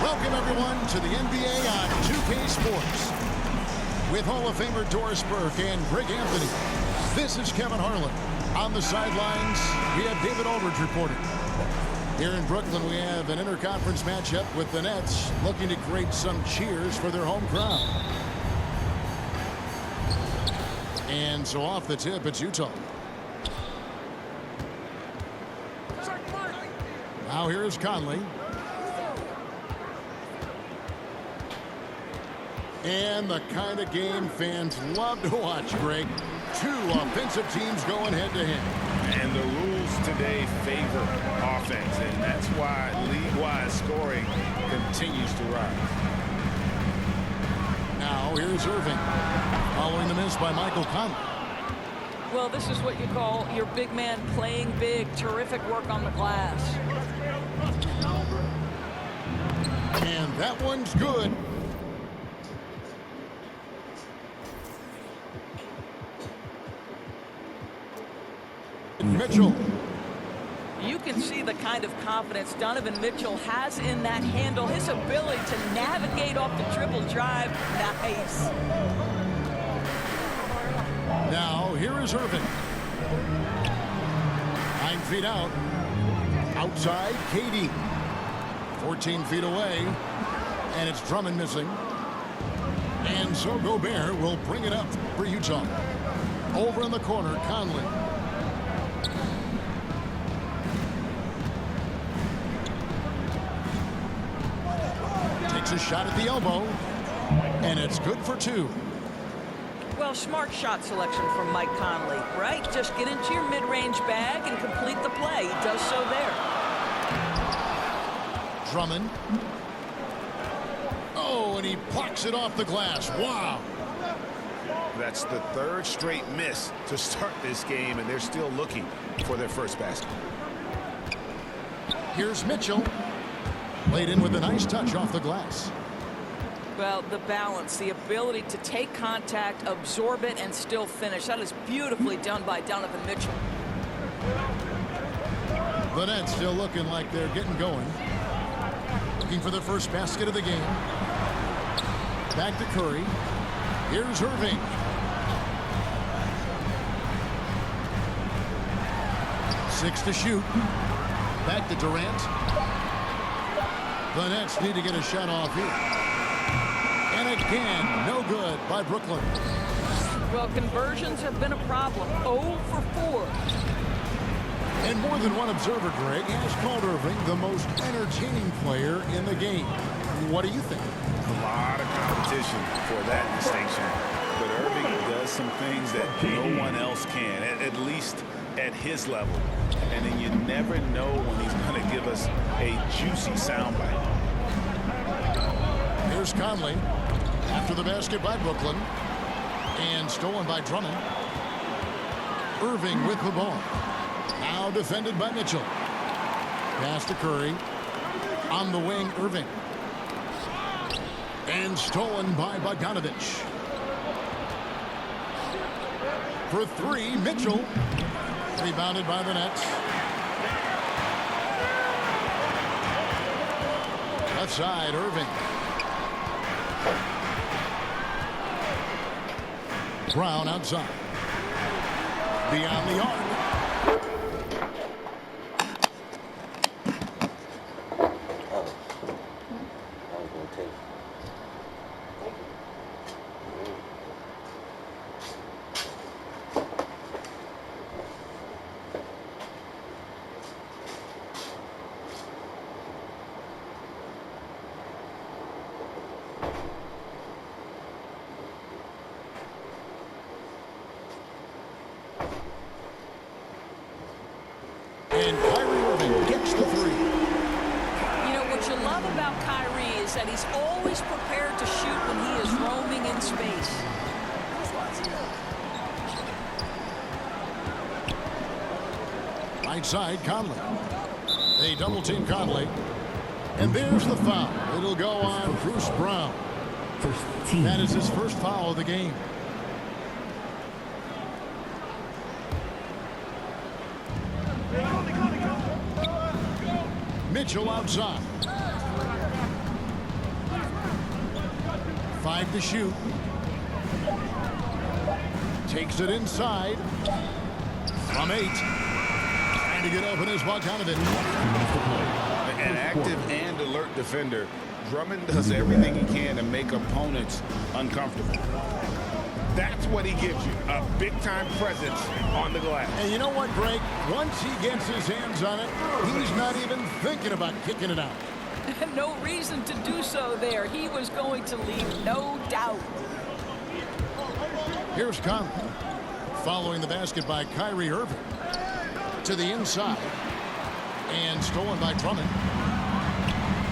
Welcome, everyone, to the NBA on 2K Sports. With Hall of Famer Doris Burke and Greg Anthony, this is Kevin Harlan. On the sidelines, we have David Aldridge reporting. Here in Brooklyn, we have an interconference matchup with the Nets looking to create some cheers for their home crowd. And so off the tip, it's Utah. Now here's Conley. And the kind of game fans love to watch, Greg. Two offensive teams going head-to-head. And the rules today favor offense, and that's why league-wide scoring continues to rise. Now here's Irving, following the miss by Michael Conley. Well, this is what you call your big man playing big. Terrific work on the glass. And that one's good. Mitchell. You can see the kind of confidence Donovan Mitchell has in that handle. His ability to navigate off the dribble drive. Nice. Now, here is Irving. 9 feet out. Outside, KD. 14 feet away. And it's Drummond missing. And so Gobert will bring it up for Utah. Over in the corner, Conley. Takes a shot at the elbow. And it's good for two. Well, smart shot selection from Mike Conley, right? Just get into your mid-range bag and complete the play. He does so there. Drummond. Oh, and he plucks it off the glass. Wow. That's the third straight miss to start this game, and they're still looking for their first basket. Here's Mitchell. Played in with a nice touch off the glass. Well, the balance, the ability to take contact, absorb it, and still finish. That is beautifully done by Donovan Mitchell. The Nets still looking like they're getting going. Looking for their first basket of the game. Back to Curry. Here's Irving. Six to shoot. Back to Durant. The Nets need to get a shot off here. And again, no good by Brooklyn. Well, conversions have been a problem. 0 for 4. And more than one observer, Greg, has called Irving the most entertaining player in the game. What do you think? A lot of competition for that distinction. But Irving does some things that no one else can, at least at his level. And then you never know when he's going to give us a juicy soundbite. Here's Conley. After the basket by Brooklyn. And stolen by Drummond. Irving with the ball. Now defended by Mitchell. Pass to Curry. On the wing, Irving. And stolen by Bogdanovich. For three, Mitchell. Rebounded by the Nets. Left side, Irving. Brown outside. Beyond the arc. And Kyrie Irving gets the three. You know, what you love about Kyrie is that he's always prepared to shoot when he is roaming in space. Right side, Conley. They double-team Conley. And there's the foul. It'll go on Bruce Brown. That is his first foul of the game. Mitchell outside. 5 to shoot. Takes it inside. From 8. Trying to get open is Bogdanovich. An active and alert defender. Drummond does everything he can to make opponents uncomfortable. That's what he gives you, a big-time presence on the glass. And you know what, Greg? Once he gets his hands on it, he's not even thinking about kicking it out. No reason to do so there. He was going to leave, no doubt. Here's Conley. Following the basket by Kyrie Irving. To the inside. And stolen by Drummond.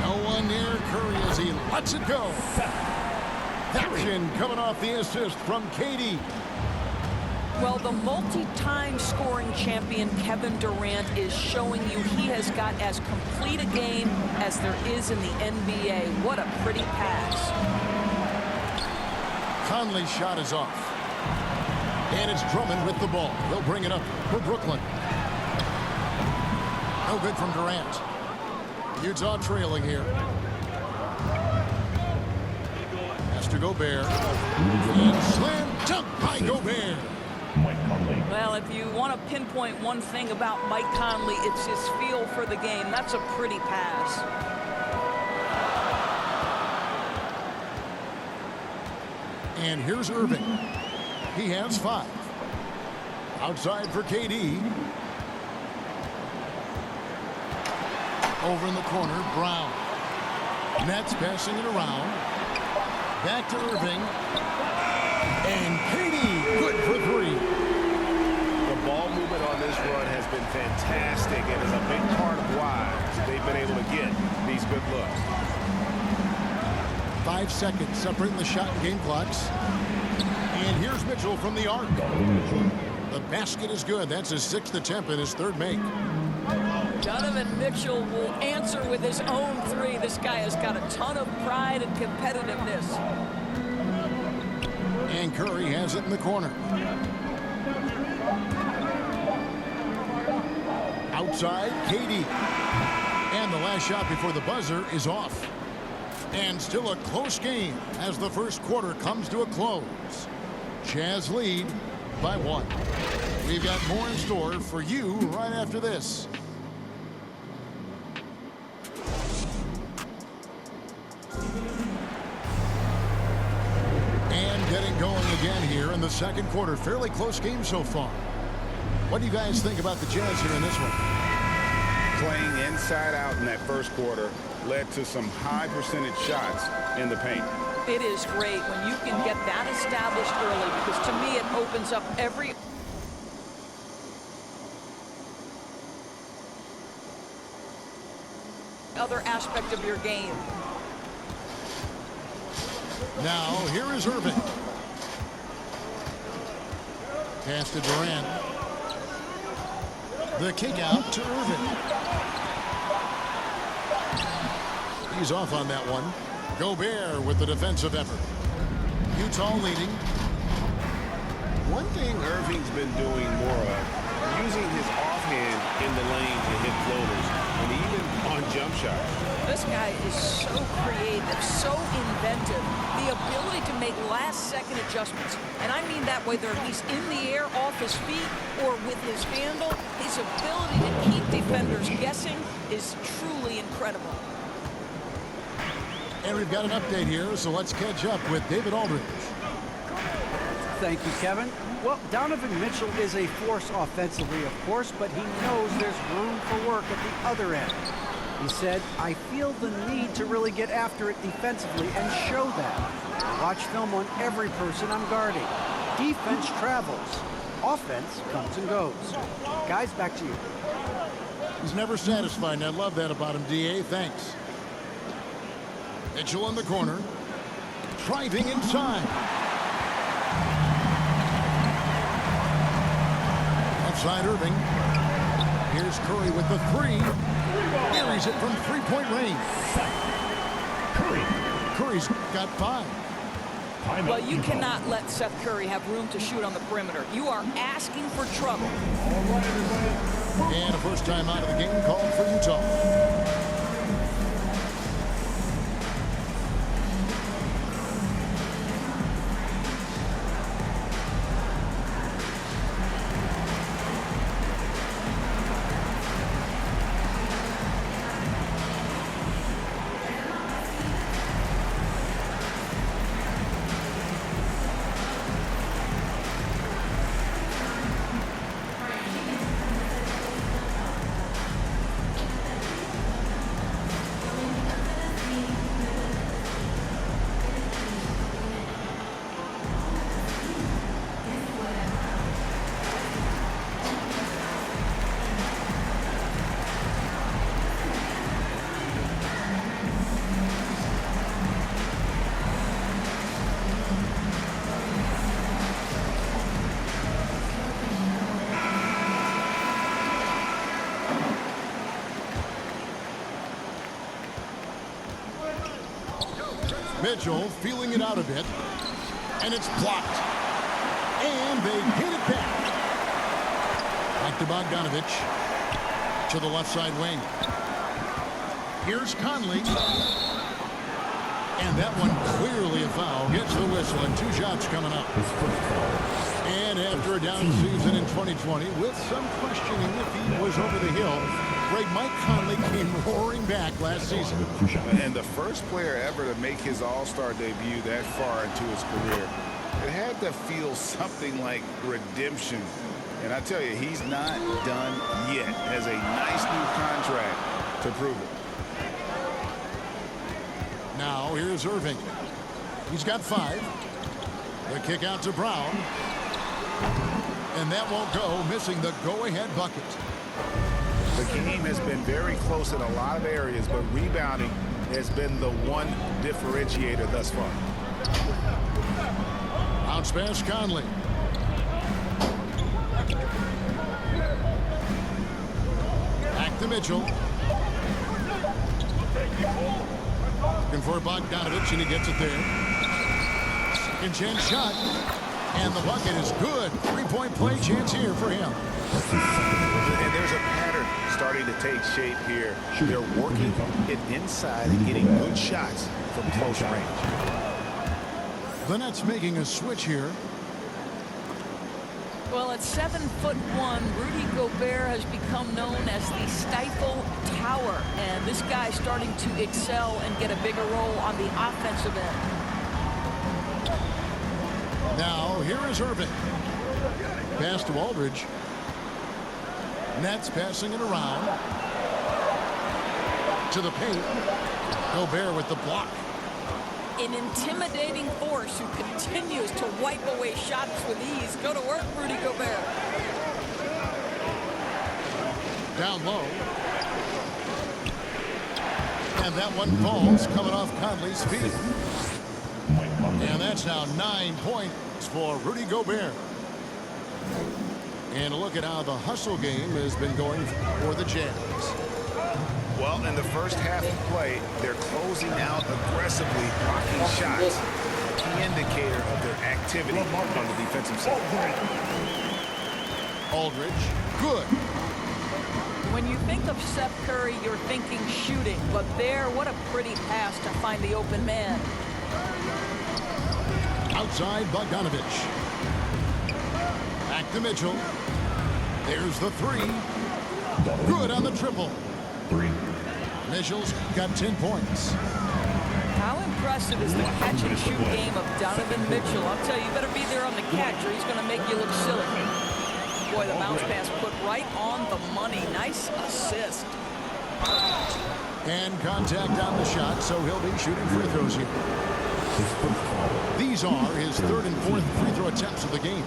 No one near Curry as he lets it go. Action coming off the assist from KD. Well, the multi-time scoring champion Kevin Durant is showing you he has got as complete a game as there is in the NBA. What a pretty pass. Conley's shot is off. And it's Drummond with the ball. They'll bring it up for Brooklyn. No good from Durant. Utah trailing here. Has to Gobert. And slam dunk by Gobert. Well, if you want to pinpoint one thing about Mike Conley, it's his feel for the game. That's a pretty pass. And here's Irving. He has 5. Outside for KD. Over in the corner, Brown. Nets passing it around. Back to Irving. And KD, good for 3. The ball movement on this run has been fantastic and is a big part of why they've been able to get these good looks. 5 seconds separating the shot and game clocks. And here's Mitchell from the arc. The basket is good. That's his 6th attempt and his 3rd make. Donovan Mitchell will answer with his own 3. This guy has got a ton of pride and competitiveness. And Curry has it in the corner. Outside, KD. And the last shot before the buzzer is off. And still a close game as the first quarter comes to a close. Jazz lead by 1. We've got more in store for you right after this. And getting going again here in the second quarter. Fairly close game so far. What do you guys think about the Jazz here in this one? Playing inside out in that first quarter led to some high percentage shots in the paint. It is great when you can get that established early, because to me it opens up every other aspect of your game. Now, here is Irving. Pass to Durant. The kick out to Irving. He's off on that one. Gobert with the defensive effort. Utah leading. One thing Irving's been doing more of, using his offhand in the lane to hit floaters, and even on jump shots. This guy is so creative, so inventive. The ability to make last-second adjustments. And I mean that whether he's in the air off his feet or with his handle, his ability to keep defenders guessing is truly incredible. And we've got an update here, so let's catch up with David Aldridge. Thank you, Kevin. Well, Donovan Mitchell is a force offensively, of course, but he knows there's room for work at the other end. He said, I feel the need to really get after it defensively and show that. Watch film on every person I'm guarding. Defense travels. Offense comes and goes. Guys, back to you. He's never satisfied, and I love that about him, D.A. Thanks. Mitchell in the corner. Driving inside. Outside Irving. Here's Curry with the 3. Buries it from 3-point range. Curry's got 5. Well, you cannot let Seth Curry have room to shoot on the perimeter. You are asking for trouble. And a first time out of the game called for Utah. Mitchell feeling it out a bit. And it's blocked. And they hit it back. Back to Bogdanovich. To the left side wing. Here's Conley. And that one clearly a foul. Gets the whistle and 2 shots coming up. And after a down season in 2020, with some questioning if he was over the hill, great Mike Conley came roaring back last season. And the first player ever to make his All-Star debut that far into his career. It had to feel something like redemption. And I tell you, he's not done yet. Has a nice new contract to prove it. Now here's Irving. He's got 5. The kick out to Brown. And that won't go, missing the go-ahead bucket. The game has been very close in a lot of areas, but rebounding has been the one differentiator thus far. Bounce pass Conley. Back to Mitchell. Looking for Bogdanovich, and he gets it there. Second chance shot. And the bucket is good. 3-point play chance here for him. And there's a pattern starting to take shape here. They're working it inside and getting good shots from close range. The Nets making a switch here. Well, at 7'1", Rudy Gobert has become known as the Stifle Tower. And this guy's starting to excel and get a bigger role on the offensive end. Now, here is Irving. Pass to Aldridge. Nets passing it around. To the paint. Gobert with the block. An intimidating force who continues to wipe away shots with ease. Go to work, Rudy Gobert. Down low. And that one falls, coming off Conley's feet. And that's now 9 points for Rudy Gobert. And look at how the hustle game has been going for the Jazz. Well, in the first half of play, they're closing out aggressively, blocking shots. A key indicator of their activity on the defensive side. Aldridge, good. When you think of Seth Curry, you're thinking shooting. But there, what a pretty pass to find the open man. Outside Bogdanovich. Back to Mitchell. There's the 3. Good on the triple. 3. Mitchell's got 10 points. How impressive is the catch and shoot game of Donovan Mitchell? I'll tell you, you better be there on the catch or he's going to make you look silly. Boy, the bounce pass put right on the money. Nice assist. And contact on the shot, so he'll be shooting free throws here. These are his 3rd and 4th free throw attempts of the game.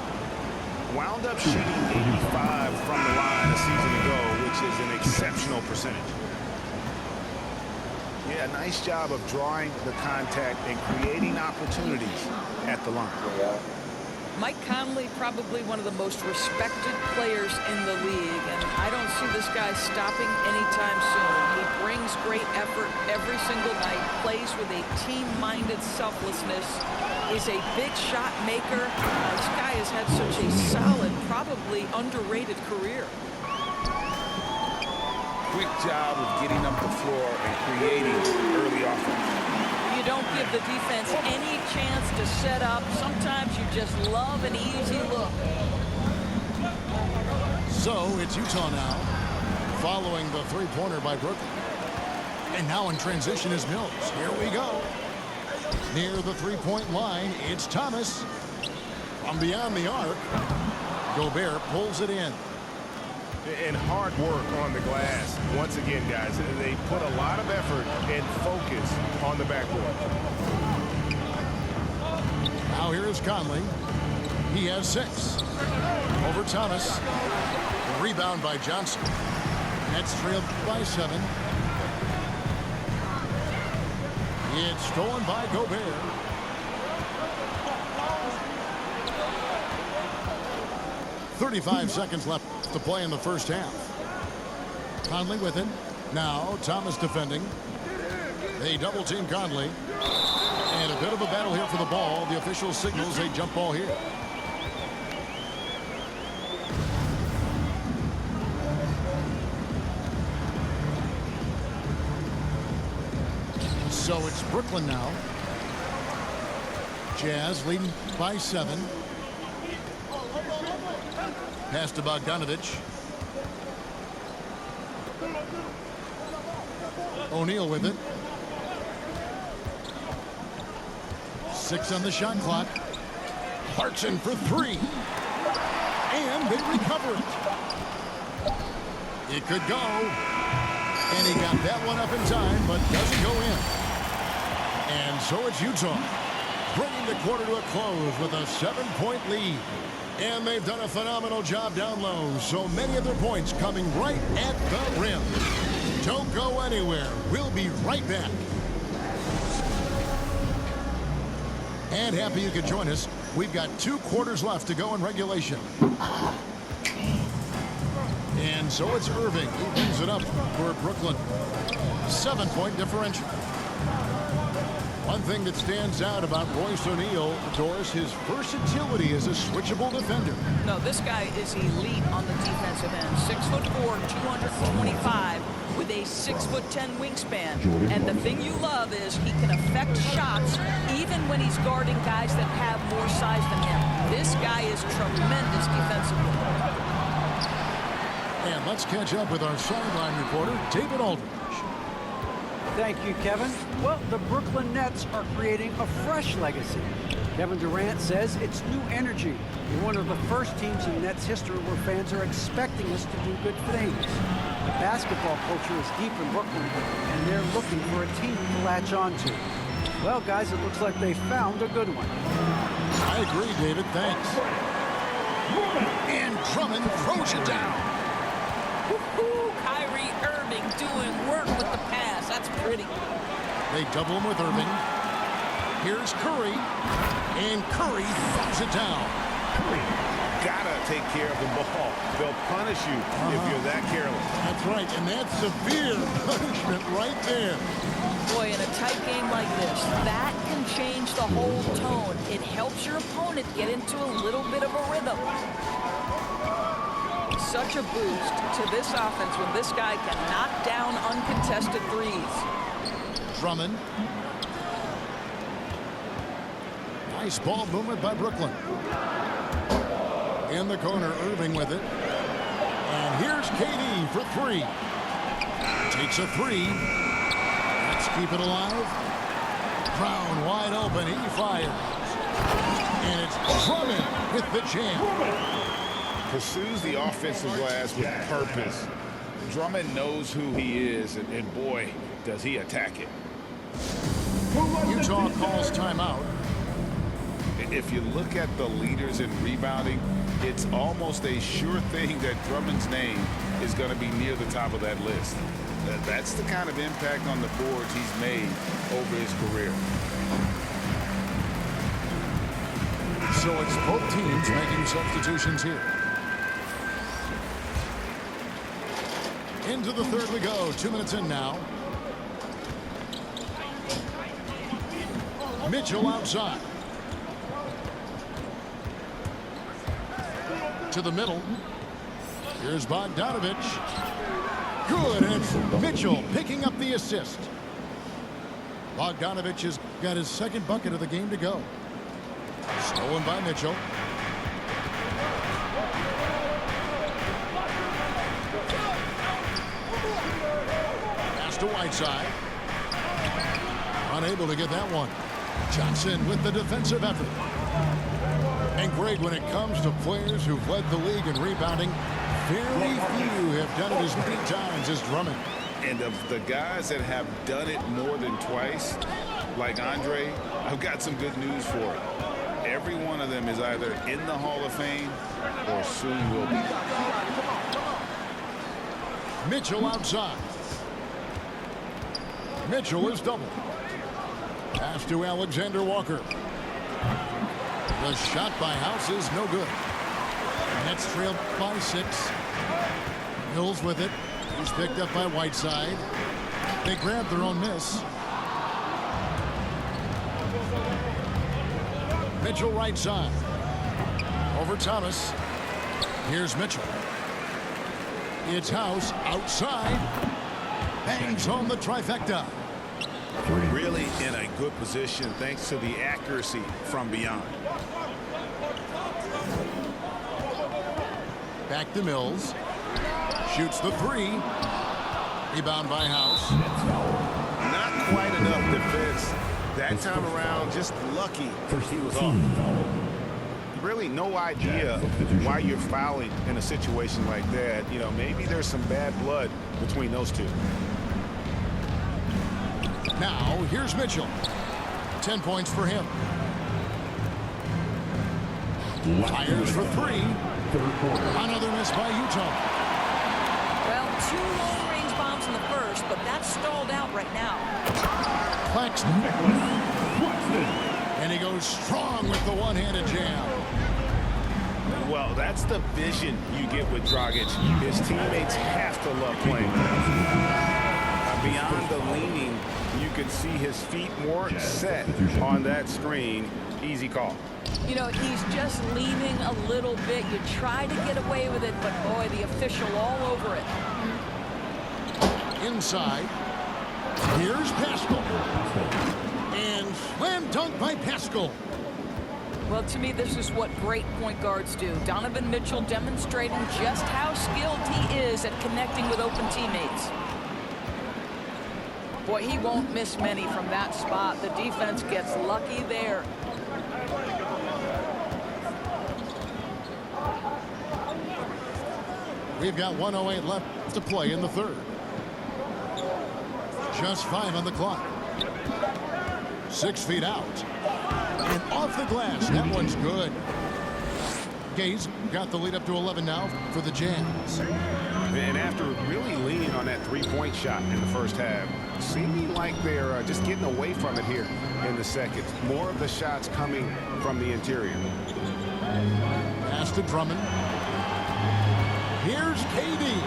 Wound up shooting 85 from the line a season ago, which is an exceptional percentage. Yeah, nice job of drawing the contact and creating opportunities at the line. Mike Conley, probably one of the most respected players in the league, and I don't see this guy stopping anytime soon. He brings great effort every single night, plays with a team-minded selflessness, is a big shot maker. This guy has had such a solid, probably underrated career. Quick job of getting up the floor and creating early offense. You don't give the defense any chance to set up. Sometimes you just love an easy look. So it's Utah now, following the 3-pointer by Brooklyn. And now in transition is Mills. Here we go. Near the 3-point line, it's Thomas. From beyond the arc, Gobert pulls it in. And hard work on the glass. Once again, guys, they put a lot of effort and focus on the backboard. Now here is Conley. He has 6. Over Thomas. Rebound by Johnson. Nets trailed by 7. It's stolen by Gobert. .35 seconds left to play in the first half. Conley with it. Now Thomas defending. They double team Conley. And And a bit of a battle here for the ball. The official signals a jump ball here. So it's Brooklyn now. Jazz leading by 7. Pass to Bogdanovich. O'Neal with it. 6 on the shot clock. Clarkson for 3. And they recover it. It could go. And he got that one up in time, but doesn't go in. And so it's Utah, bringing the quarter to a close with a 7-point lead. And they've done a phenomenal job down low, so many of their points coming right at the rim. Don't go anywhere. We'll be right back. And happy you could join us. We've got 2 quarters left to go in regulation. And so it's Irving who brings it up for Brooklyn. 7-point differential. One thing that stands out about Royce O'Neal, Doris, his versatility as a switchable defender. No, this guy is elite on the defensive end. 6'4", 225, with a 6'10" wingspan. And the thing you love is he can affect shots even when he's guarding guys that have more size than him. This guy is tremendous defensively. And let's catch up with our sideline reporter, David Aldridge. Thank you, Kevin. Well, the Brooklyn Nets are creating a fresh legacy. Kevin Durant says it's new energy. We're one of the first teams in Nets history where fans are expecting us to do good things. The basketball culture is deep in Brooklyn, and they're looking for a team to latch on to. Well, guys, it looks like they found a good one. I agree, David. Thanks. And Drummond throws it down. Woo-hoo, Kyrie Irving doing work with the pass. That's pretty. They double him with Irving. Here's Curry. And Curry throws it down. Gotta take care of the ball. They'll punish you if you're that careless. That's right, and that's severe punishment right there. Boy, in a tight game like this, that can change the whole tone. It helps your opponent get into a little bit of a rhythm. Such a boost to this offense when this guy can knock down uncontested threes. Drummond. Nice ball movement by Brooklyn. In the corner, Irving with it. And here's KD for 3. Takes a 3. Let's keep it alive. Brown wide open. He fires. And it's Drummond with the jam. Pursues the offensive glass with purpose. Drummond knows who he is, and boy, does he attack it. Utah calls timeout. If you look at the leaders in rebounding, it's almost a sure thing that Drummond's name is going to be near the top of that list. That's the kind of impact on the boards he's made over his career. So it's both teams making substitutions here. Into the third we go. 2 minutes in now. Mitchell outside. To the middle. Here's Bogdanovich. Good, and it's Mitchell picking up the assist. Bogdanovich has got his second bucket of the game to go. Stolen by Mitchell. Pass to Whiteside. Unable to get that one. Johnson with the defensive effort. And Greg, when it comes to players who've led the league in rebounding, very few have done it as many times as Drummond. And of the guys that have done it more than twice, like Andre, I've got some good news for it. Every one of them is either in the Hall of Fame or soon will be. Mitchell outside. Mitchell is doubled. Pass to Alexander Walker. The shot by House is no good. Nets trailed by 6. Mills with it. He's picked up by Whiteside. They grab their own miss. Mitchell right side. Over Thomas. Here's Mitchell. It's House outside. Bangs home the trifecta. Really in a good position thanks to the accuracy from beyond. Back to Mills. Shoots the three. Rebound by House. Not quite enough defense that time around. Just lucky he was off. Really no idea why you're fouling in a situation like that. You know, maybe there's some bad blood between those two. Now, here's Mitchell. 10 points for him. Fires for three. Another miss by Utah. Well, 2 long-range bombs in the first, but that's stalled out right now. Claxton. And he goes strong with the one-handed jam. Well, that's the vision you get with Dragic. His teammates have to love playing. Beyond the leaning, you can see his feet more set on that screen. Easy call. You know, he's just leaning a little bit. You try to get away with it, but boy, the official all over it. Inside. Here's Pascal. And slam dunk by Pascal. Well, to me, this is what great point guards do. Donovan Mitchell demonstrating just how skilled he is at connecting with open teammates. Boy, he won't miss many from that spot. The defense gets lucky there. We've got 1:08 left to play in the third. Just 5 on the clock. 6 feet out. And off the glass. That one's good. Gaze got the lead up to 11 now for the Jazz. And after really leaning on that three-point shot in the first half, seeming like they're just getting away from it here in the second. More of the shots coming from the interior. Pass to Drummond. Here's KD.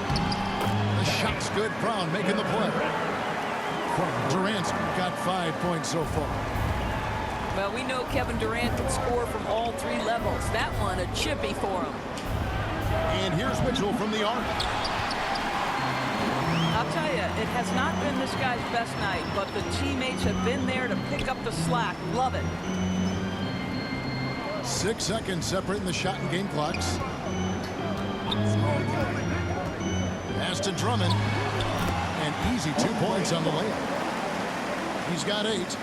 The shot's good. Brown making the play. Durant's got 5 points so far. Well, we know Kevin Durant can score from all 3 levels. That one, a chippy for him. And here's Mitchell from the arc. I'll tell you, it has not been this guy's best night, but the teammates have been there to pick up the slack. Love it. 6 seconds separating the shot and game clocks. Pass to Drummond. And easy 2 points on the layup. He's got 8.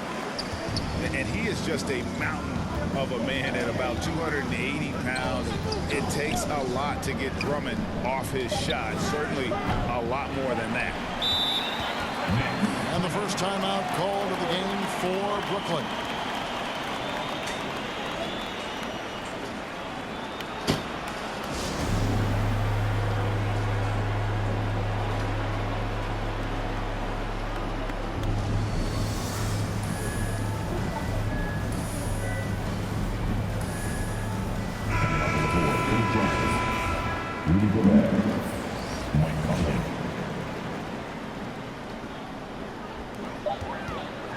And he is just a mountain of a man at about 280 pounds. It takes a lot to get Drummond off his shot. Certainly a lot more than that. And the first timeout called of the game for Brooklyn.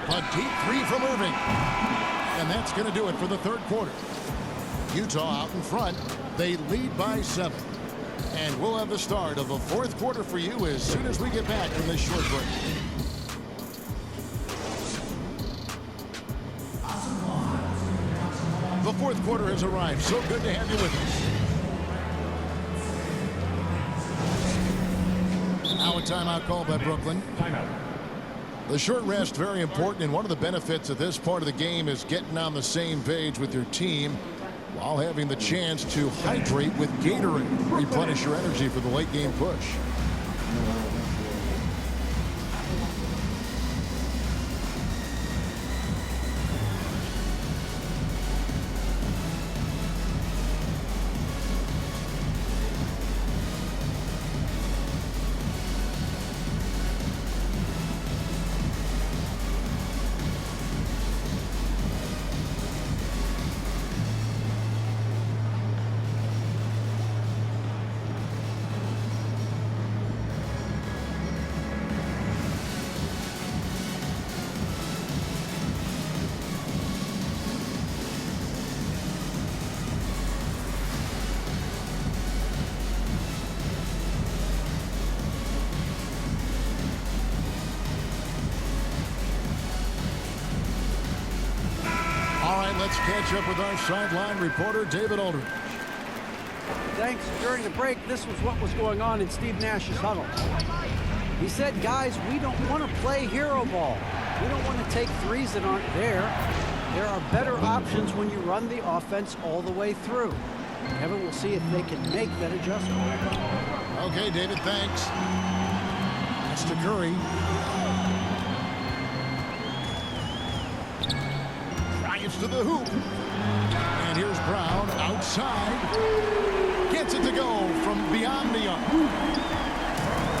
A deep three from Irving. And that's going to do it for the third quarter. Utah out in front. They lead by 7. And we'll have the start of the fourth quarter for you as soon as we get back from this short break. The fourth quarter has arrived. So good to have you with us. Now a timeout called by Brooklyn. The short rest, very important, and one of the benefits of this part of the game is getting on the same page with your team while having the chance to hydrate with Gatorade. Replenish your energy for the late game push. let's catch up with our sideline reporter, David Aldridge. Thanks. During the break, this was what was going on in Steve Nash's huddle. He said, guys, we don't want to play hero ball. We don't want to take threes that aren't there. There are better options when you run the offense all the way through. Kevin will see if they can make that adjustment. Okay, David, thanks. That's to Curry. Drives to the hoop. And here's Brown outside. Gets it to go from beyond the arc.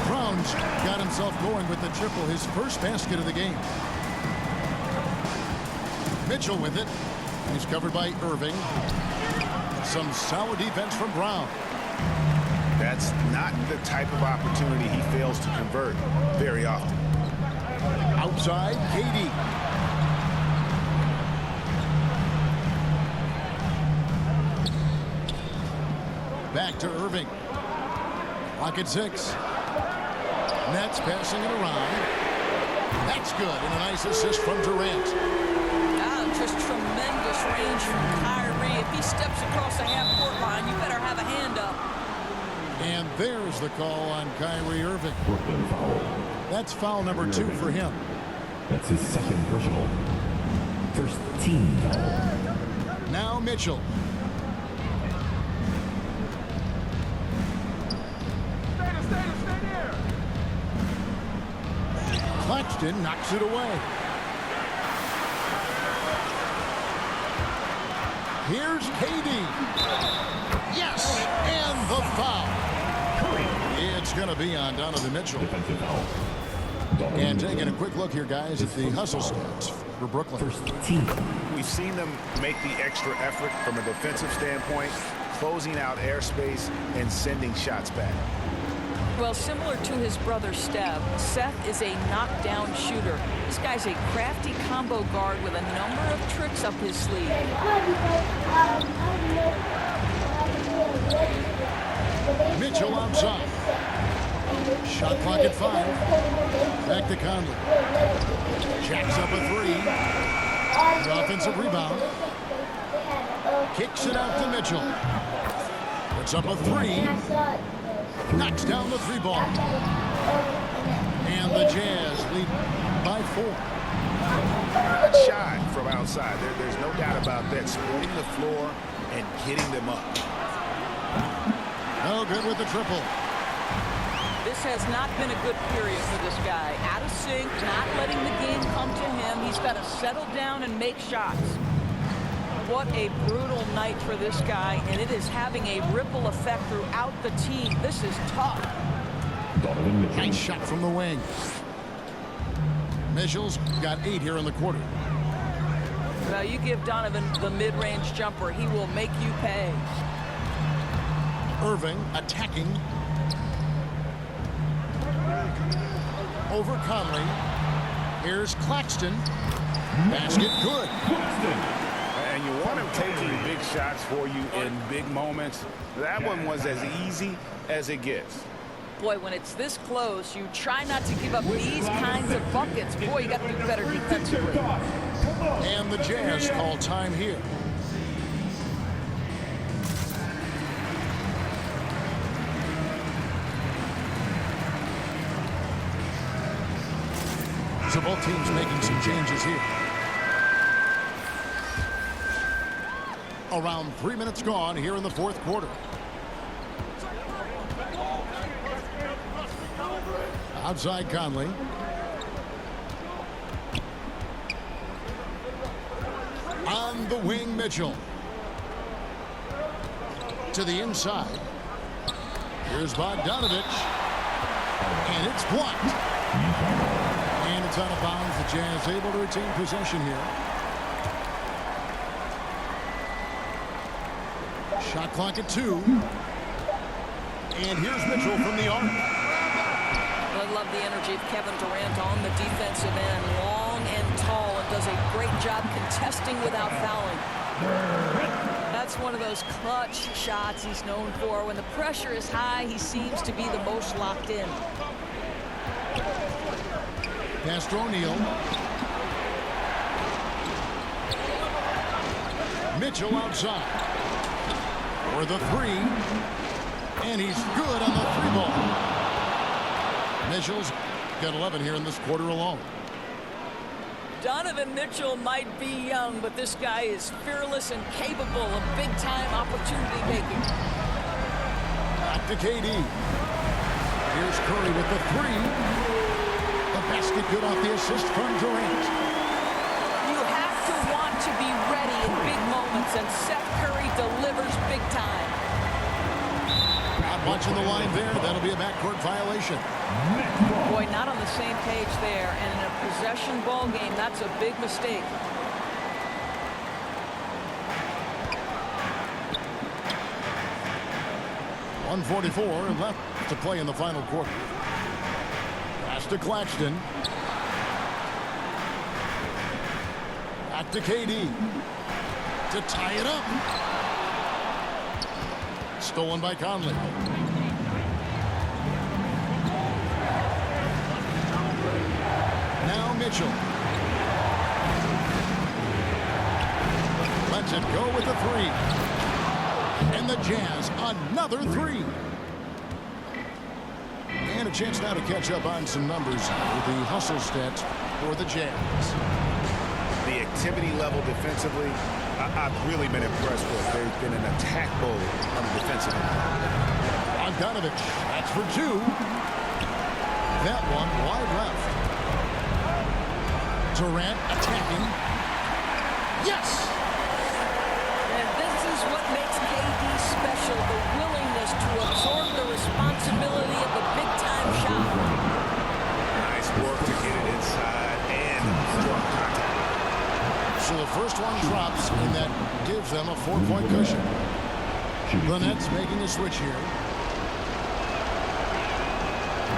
Brown's got himself going with the triple, his first basket of the game. Mitchell with it. He's covered by Irving. Some solid defense from Brown. That's not the type of opportunity he fails to convert very often. Outside, KD. Back to Irving. Clock at 6. Nets passing it around. That's good. And a nice assist from Durant. Just tremendous range from Kyrie. If he steps across the half-court line, you better have a hand up. And there's the call on Kyrie Irving. That's foul number 2 for him. That's his second personal. First team foul. Now Mitchell. Claxton knocks it away. Here's KD. Yes, and the foul. It's going to be on Donovan Mitchell. Defensive foul. And taking a quick look here, guys, at the hustle stats for Brooklyn. First team. We've seen them make the extra effort from a defensive standpoint, closing out airspace and sending shots back. Well, similar to his brother Steph, Seth is a knockdown shooter. This guy's a crafty combo guard with a number of tricks up his sleeve. Mitchell outside. Shot clock at 5. Back to Conley. Jacks up a 3. The offensive rebound. Kicks it out to Mitchell. Puts up a 3. Knocks down the 3-ball. And the Jazz lead by 4. Good shot from outside. There's no doubt about that. Splitting the floor and getting them up. No good with the triple. This has not been a good period for this guy. Out of sync, not letting the game come to him. He's got to settle down and make shots. What a brutal night for this guy, and it is having a ripple effect throughout the team. This is tough. Nice shot from the wing. Mitchell's got 8 here in the quarter. Well, you give Donovan the mid-range jumper, he will make you pay. Irving attacking. Over Conley. Here's Claxton. Basket good. And you want him taking big shots for you in big moments. That one was as easy as it gets. Boy, when it's this close, you try not to give up these kinds of buckets. Boy, you got to do better defensively. And the Jazz call time here. So both teams making some changes here. Around 3 minutes gone here in the fourth quarter. Outside Conley. On the wing, Mitchell. To the inside. Here's Bogdanovich. And it's blocked. And it's out of bounds. The Jazz able to retain possession here. Shot clock at 2. And here's Mitchell from the arc. I love the energy of Kevin Durant on the defensive end. Long and tall, and does a great job contesting without fouling. That's one of those clutch shots he's known for. When the pressure is high, he seems to be the most locked in. Pass to O'Neal. Mitchell outside. For the three. And he's good on the three ball. Mitchell's got 11 here in this quarter alone. Donovan Mitchell might be young, but this guy is fearless and capable of big-time opportunity making. Back to KD. Here's Curry with the three. The basket good off the assist from Durant. You have to want to be ready in big moments, and Seth Curry delivers big time. Not watching the line there. That'll be a backcourt violation. Boy, not on the same page there, and in a possession ball game, that's a big mistake. .144 left to play in the final quarter. Pass to Claxton. Back to KD. To tie it up. Stolen by Conley. Now Mitchell. Lets it go with the three. And the Jazz, another three. And a chance now to catch up on some numbers with the hustle stats for the Jazz. The activity level defensively, I've really been impressed with. There's been an attack mode on the defensive end. Bogdanovich, that's for two. That one wide left. Durant attacking. Yes! And this is what makes KD special, the willingness to absorb the responsibility of the big-time shot. Nice work to get it inside and strong contact. So the first one drops, and that gives them a 4-point cushion. The Nets making a switch here.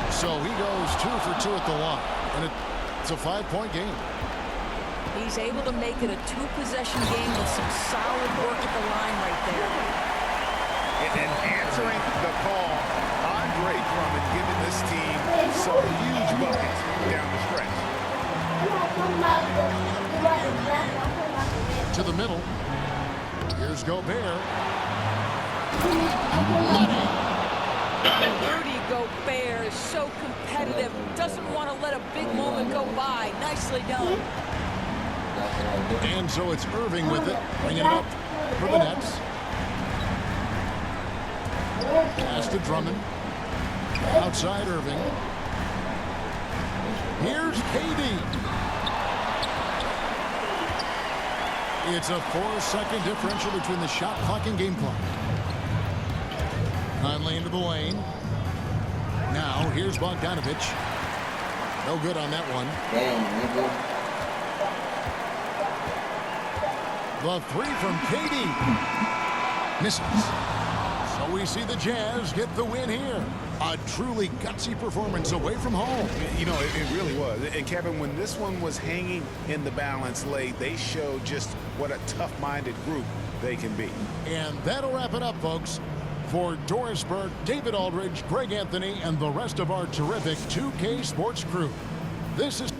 So he goes 2 for 2 at the line, and it's a 5-point game. He's able to make it a two-possession game with some solid work at the line right there. And answering the call, Andre Drummond giving this team some huge buckets down the stretch. To the middle. Here's Gobert. Rudy Gobert is so competitive, doesn't want to let a big moment go by. Nicely done. And so it's Irving with it, bringing it up for the Nets. Pass to Drummond. Outside Irving. Here's KD. It's a 4-second differential between the shot clock and game clock. Conley into the lane. Now here's Bogdanovich. No good on that one. The three from KD. Misses. So we see the Jazz get the win here. A truly gutsy performance away from home. You know, it really was. And Kevin, when this one was hanging in the balance late, they showed just what a tough-minded group they can be. And that'll wrap it up, folks. For Doris Burke, David Aldridge, Greg Anthony, and the rest of our terrific 2K Sports crew. This is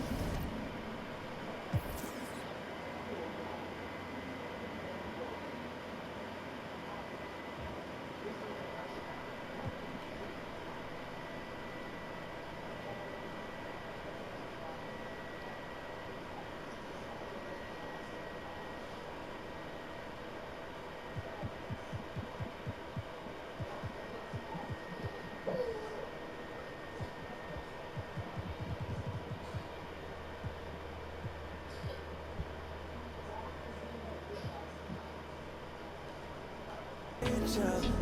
each other.